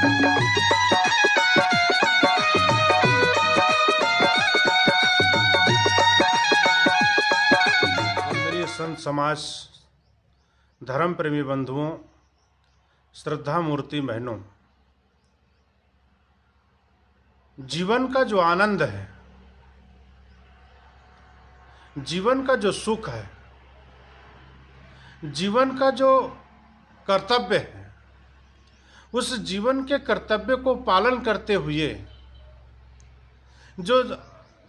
वंदनीय संत समाज, धर्म प्रेमी बंधुओं, श्रद्धा मूर्ति बहनों, जीवन का जो आनंद है, जीवन का जो सुख है, जीवन का जो कर्तव्य है, उस जीवन के कर्तव्य को पालन करते हुए जो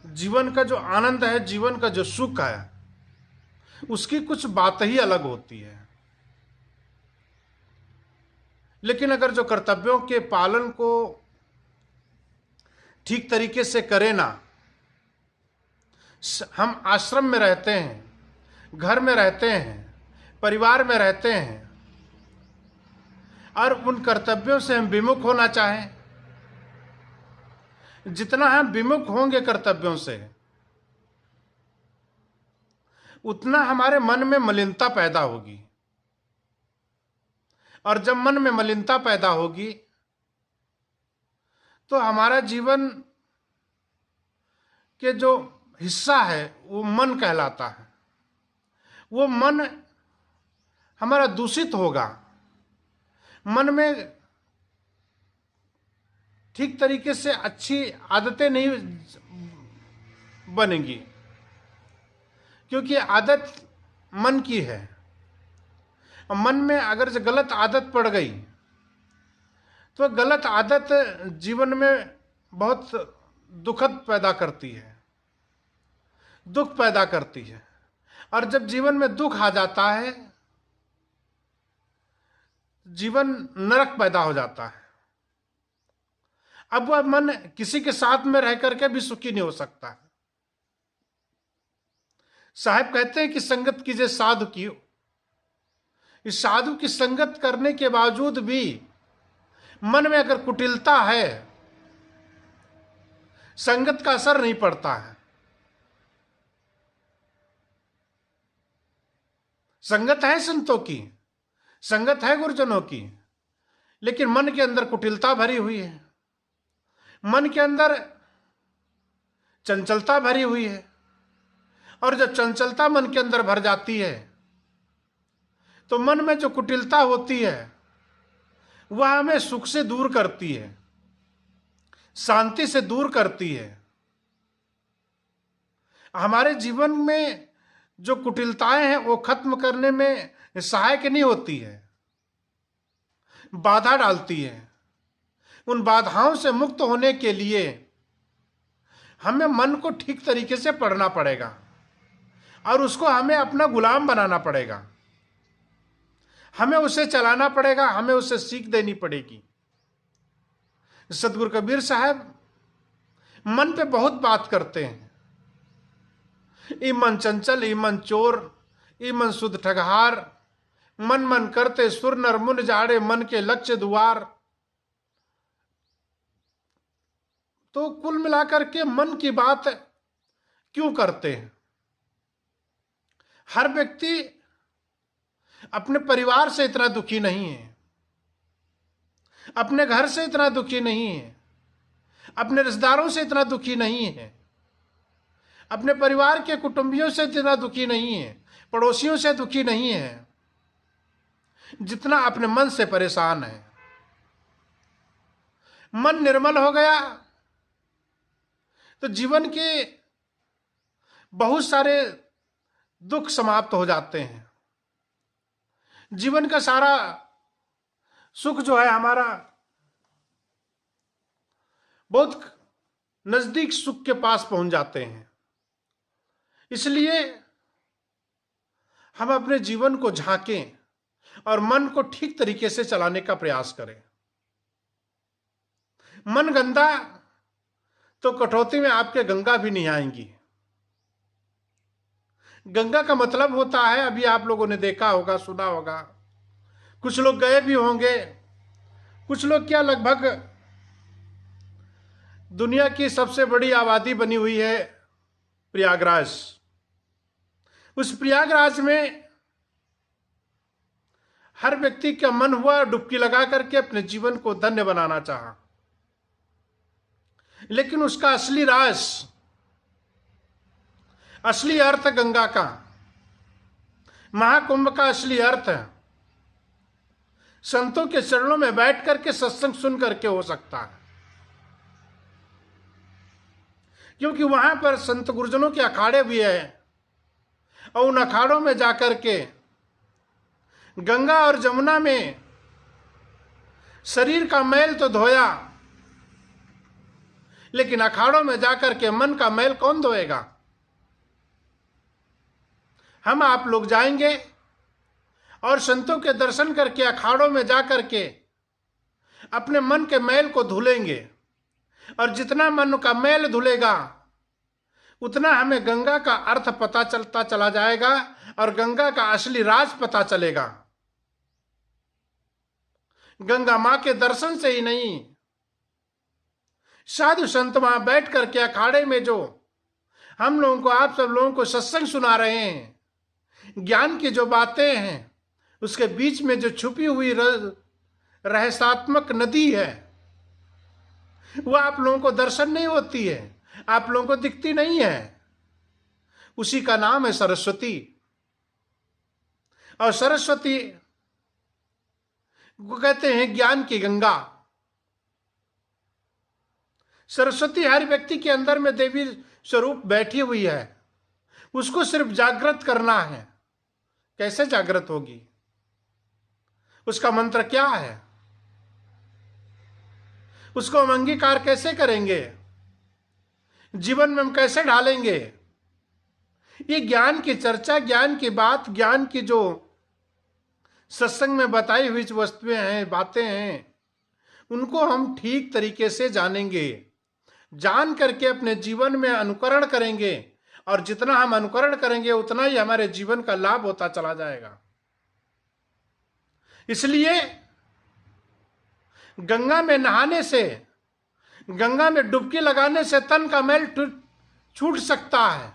जीवन का जो आनंद है, जीवन का जो सुख है, उसकी कुछ बात ही अलग होती है। लेकिन अगर जो कर्तव्यों के पालन को ठीक तरीके से करें ना, हम आश्रम में रहते हैं, घर में रहते हैं, परिवार में रहते हैं, और उन कर्तव्यों से हम विमुख होना चाहें, जितना हम विमुख होंगे कर्तव्यों से, उतना हमारे मन में मलिनता पैदा होगी। और जब मन में मलिनता पैदा होगी तो हमारा जीवन के जो हिस्सा है वो मन कहलाता है, वो मन हमारा दूषित होगा। मन में ठीक तरीके से अच्छी आदतें नहीं बनेंगी, क्योंकि आदत मन की है। मन में अगर जो गलत आदत पड़ गई तो गलत आदत जीवन में बहुत दुखद पैदा करती है, दुख पैदा करती है। और जब जीवन में दुख आ जाता है, जीवन नरक पैदा हो जाता है। अब वह मन किसी के साथ में रह करके भी सुखी नहीं हो सकता है। साहब कहते हैं कि संगत कीजिए साधु की। इस साधु की संगत करने के बावजूद भी मन में अगर कुटिलता है, संगत का असर नहीं पड़ता है। संगत है संतों की, संगत है गुरुजनों की, लेकिन मन के अंदर कुटिलता भरी हुई है, मन के अंदर चंचलता भरी हुई है। और जब चंचलता मन के अंदर भर जाती है तो मन में जो कुटिलता होती है वह हमें सुख से दूर करती है, शांति से दूर करती है। हमारे जीवन में जो कुटिलताएं हैं वो खत्म करने में सहायक नहीं होती है, बाधा डालती है। उन बाधाओं से मुक्त होने के लिए हमें मन को ठीक तरीके से पढ़ना पड़ेगा और उसको हमें अपना गुलाम बनाना पड़ेगा, हमें उसे चलाना पड़ेगा, हमें उसे सीख देनी पड़ेगी। सदगुरु कबीर साहब मन पे बहुत बात करते हैं। ई मन चंचल, ई मन चोर, ई मन सुध ठगहार, मन मन करते सुर नर मुन जाड़े, मन के लक्ष्य दुआर। तो कुल मिलाकर के मन की बात क्यों करते हैं? हर व्यक्ति अपने परिवार से इतना दुखी नहीं है, अपने घर से इतना दुखी नहीं है, अपने रिश्तेदारों से इतना दुखी नहीं है, अपने परिवार के कुटुंबियों से इतना दुखी नहीं है, पड़ोसियों से दुखी नहीं है, जितना अपने मन से परेशान है। मन निर्मल हो गया तो जीवन के बहुत सारे दुख समाप्त हो जाते हैं। जीवन का सारा सुख जो है हमारा बहुत नजदीक सुख के पास पहुंच जाते हैं। इसलिए हम अपने जीवन को झांकें और मन को ठीक तरीके से चलाने का प्रयास करें। मन गंदा तो कटौती में आपके गंगा भी नहीं आएंगी। गंगा का मतलब होता है, अभी आप लोगों ने देखा होगा, सुना होगा, कुछ लोग गए भी होंगे, कुछ लोग क्या, लगभग दुनिया की सबसे बड़ी आबादी बनी हुई है प्रयागराज। उस प्रयागराज में हर व्यक्ति का मन हुआ डुबकी लगा करके अपने जीवन को धन्य बनाना चाहा, लेकिन उसका असली राज, असली अर्थ गंगा का, महाकुंभ का असली अर्थ संतों के चरणों में बैठ करके सत्संग सुन करके हो सकता है। क्योंकि वहां पर संत गुरुजनों के अखाड़े भी है, और उन अखाड़ों में जाकर के गंगा और जमुना में शरीर का मैल तो धोया, लेकिन अखाड़ों में जाकर के मन का मैल कौन धोएगा? हम आप लोग जाएंगे और संतों के दर्शन करके अखाड़ों में जाकर के अपने मन के मैल को धुलेंगे, और जितना मन का मैल धुलेगा उतना हमें गंगा का अर्थ पता चलता चला जाएगा और गंगा का असली राज पता चलेगा। गंगा मां के दर्शन से ही नहीं, साधु संत वहां बैठ करके अखाड़े में जो हम लोगों को, आप सब लोगों को सत्संग सुना रहे हैं, ज्ञान की जो बातें हैं, उसके बीच में जो छुपी हुई रहस्यात्मक नदी है, वह आप लोगों को दर्शन नहीं होती है, आप लोगों को दिखती नहीं है। उसी का नाम है सरस्वती। और सरस्वती को कहते हैं ज्ञान की गंगा। सरस्वती हर व्यक्ति के अंदर में देवी स्वरूप बैठी हुई है, उसको सिर्फ जागृत करना है। कैसे जागृत होगी? उसका मंत्र क्या है? उसको हम अंगीकार कैसे करेंगे? जीवन में हम कैसे ढालेंगे? ये ज्ञान की चर्चा, ज्ञान की बात, ज्ञान की जो सत्संग में बताई हुई वस्तुएं हैं, बातें हैं, उनको हम ठीक तरीके से जानेंगे, जान करके अपने जीवन में अनुकरण करेंगे, और जितना हम अनुकरण करेंगे उतना ही हमारे जीवन का लाभ होता चला जाएगा। इसलिए गंगा में नहाने से, गंगा में डुबकी लगाने से तन का मैल छूट सकता है,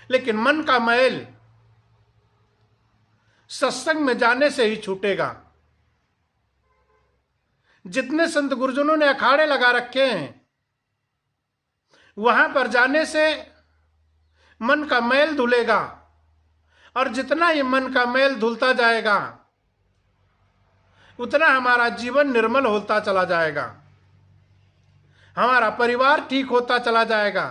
लेकिन मन का मैल सत्संग में जाने से ही छूटेगा। जितने संत गुरुजनों ने अखाड़े लगा रखे हैं, वहां पर जाने से मन का मैल धुलेगा, और जितना ही मन का मैल धुलता जाएगा उतना हमारा जीवन निर्मल होता चला जाएगा, हमारा परिवार ठीक होता चला जाएगा,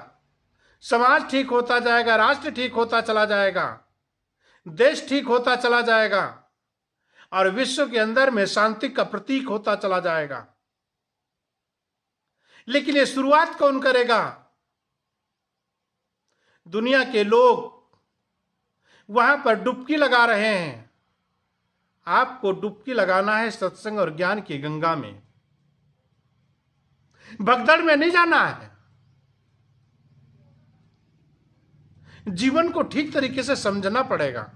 समाज ठीक होता जाएगा, राष्ट्र ठीक होता चला जाएगा, देश ठीक होता चला जाएगा, और विश्व के अंदर में शांति का प्रतीक होता चला जाएगा। लेकिन ये शुरुआत कौन करेगा? दुनिया के लोग वहां पर डुबकी लगा रहे हैं। आपको डुबकी लगाना है सत्संग और ज्ञान की गंगा में, भगदड़ में नहीं जाना है। जीवन को ठीक तरीके से समझना पड़ेगा,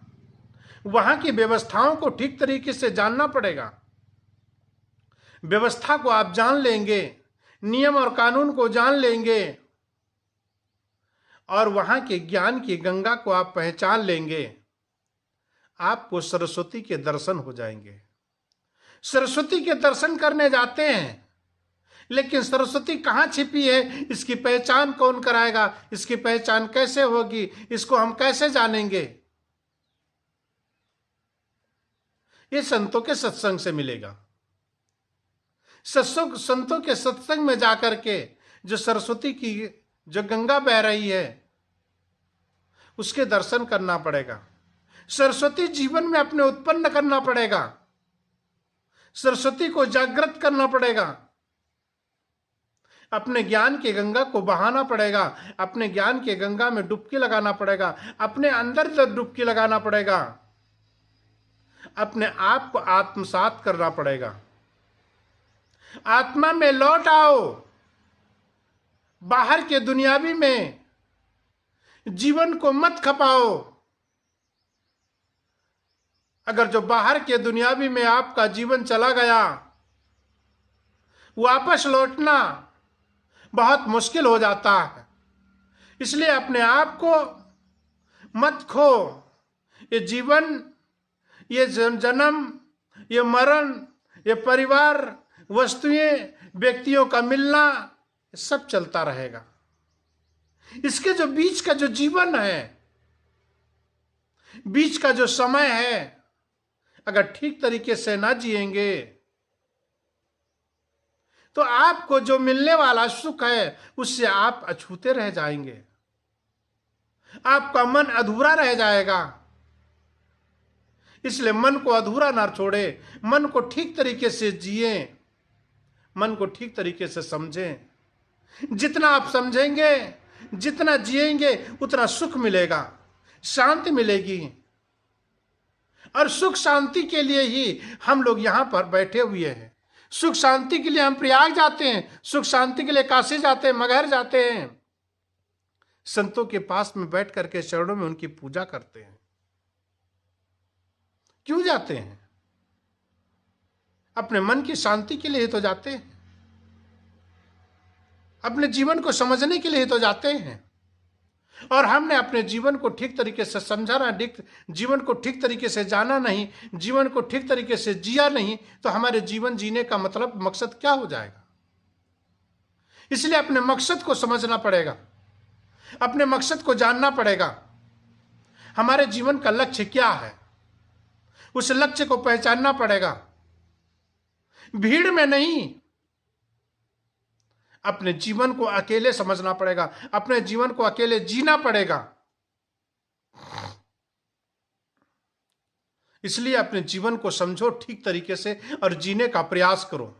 वहां की व्यवस्थाओं को ठीक तरीके से जानना पड़ेगा। व्यवस्था को आप जान लेंगे, नियम और कानून को जान लेंगे, और वहां के ज्ञान की गंगा को आप पहचान लेंगे, आपको सरस्वती के दर्शन हो जाएंगे। सरस्वती के दर्शन करने जाते हैं, लेकिन सरस्वती कहाँ छिपी है, इसकी पहचान कौन कराएगा? इसकी पहचान कैसे होगी? इसको हम कैसे जानेंगे? ये संतों के सत्संग से मिलेगा। संतों के सत्संग में जाकर के जो सरस्वती की जो गंगा बह रही है, उसके दर्शन करना पड़ेगा। सरस्वती जीवन में अपने उत्पन्न करना पड़ेगा, सरस्वती को जागृत करना पड़ेगा, अपने ज्ञान की गंगा को बहाना पड़ेगा, अपने ज्ञान की गंगा में डुबकी लगाना पड़ेगा, अपने अंदर डुबकी लगाना पड़ेगा, अपने आप को आत्मसात करना पड़ेगा। आत्मा में लौट आओ, बाहर के दुनियावी में जीवन को मत खपाओ। अगर जो बाहर के दुनियावी में आपका जीवन चला गया, वापस लौटना बहुत मुश्किल हो जाता है। इसलिए अपने आप को मत खो। ये जीवन, ये जन्म, ये मरण, ये परिवार, वस्तुएं, व्यक्तियों का मिलना, सब चलता रहेगा। इसके जो बीच का जो जीवन है, बीच का जो समय है, अगर ठीक तरीके से ना जिएंगे तो आपको जो मिलने वाला सुख है उससे आप अछूते रह जाएंगे, आपका मन अधूरा रह जाएगा। इसलिए मन को अधूरा ना छोड़े, मन को ठीक तरीके से जिए, मन को ठीक तरीके से समझें। जितना आप समझेंगे, जितना जिएंगे, उतना सुख मिलेगा, शांति मिलेगी। और सुख शांति के लिए ही हम लोग यहां पर बैठे हुए हैं। सुख शांति के लिए हम प्रयाग जाते हैं, सुख शांति के लिए काशी जाते हैं, मगहर जाते हैं, संतों के पास में बैठ करके चरणों में उनकी पूजा करते हैं। क्यों जाते हैं? अपने मन की शांति के लिए ही तो जाते हैं, अपने जीवन को समझने के लिए ही तो जाते हैं। और हमने अपने जीवन को ठीक तरीके से समझा ना, जीवन को ठीक तरीके से जाना नहीं, जीवन को ठीक तरीके से जिया नहीं, तो हमारे जीवन जीने का मतलब, मकसद क्या हो जाएगा? इसलिए अपने मकसद को समझना पड़ेगा, अपने मकसद को जानना पड़ेगा। हमारे जीवन का लक्ष्य क्या है, उस लक्ष्य को पहचानना पड़ेगा। भीड़ में नहीं, अपने जीवन को अकेले समझना पड़ेगा, अपने जीवन को अकेले जीना पड़ेगा। इसलिए अपने जीवन को समझो ठीक तरीके से और जीने का प्रयास करो।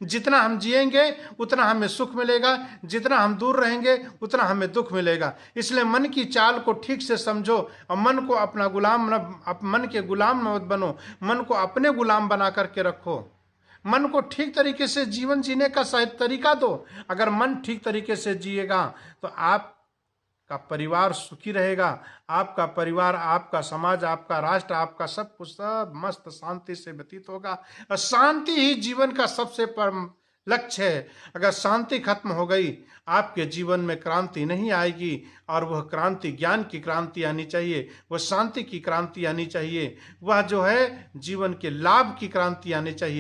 जितना हम जिएंगे उतना हमें सुख मिलेगा, जितना हम दूर रहेंगे उतना हमें दुख मिलेगा। इसलिए मन की चाल को ठीक से समझो और मन को अपना गुलाम न, मन के गुलाम मत बनो, मन को अपने गुलाम बना करके रखो। मन को ठीक तरीके से जीवन जीने का सही तरीका दो। अगर मन ठीक तरीके से जिएगा तो आपका परिवार सुखी रहेगा, आपका परिवार, आपका समाज, आपका राष्ट्र, आपका सब कुछ सब मस्त शांति से व्यतीत होगा। और शांति ही जीवन का सबसे परम लक्ष्य है। अगर शांति खत्म हो गई, आपके जीवन में क्रांति नहीं आएगी। और वह क्रांति ज्ञान की क्रांति आनी चाहिए, वह शांति की क्रांति आनी चाहिए, वह जो है जीवन के लाभ की क्रांति आनी चाहिए।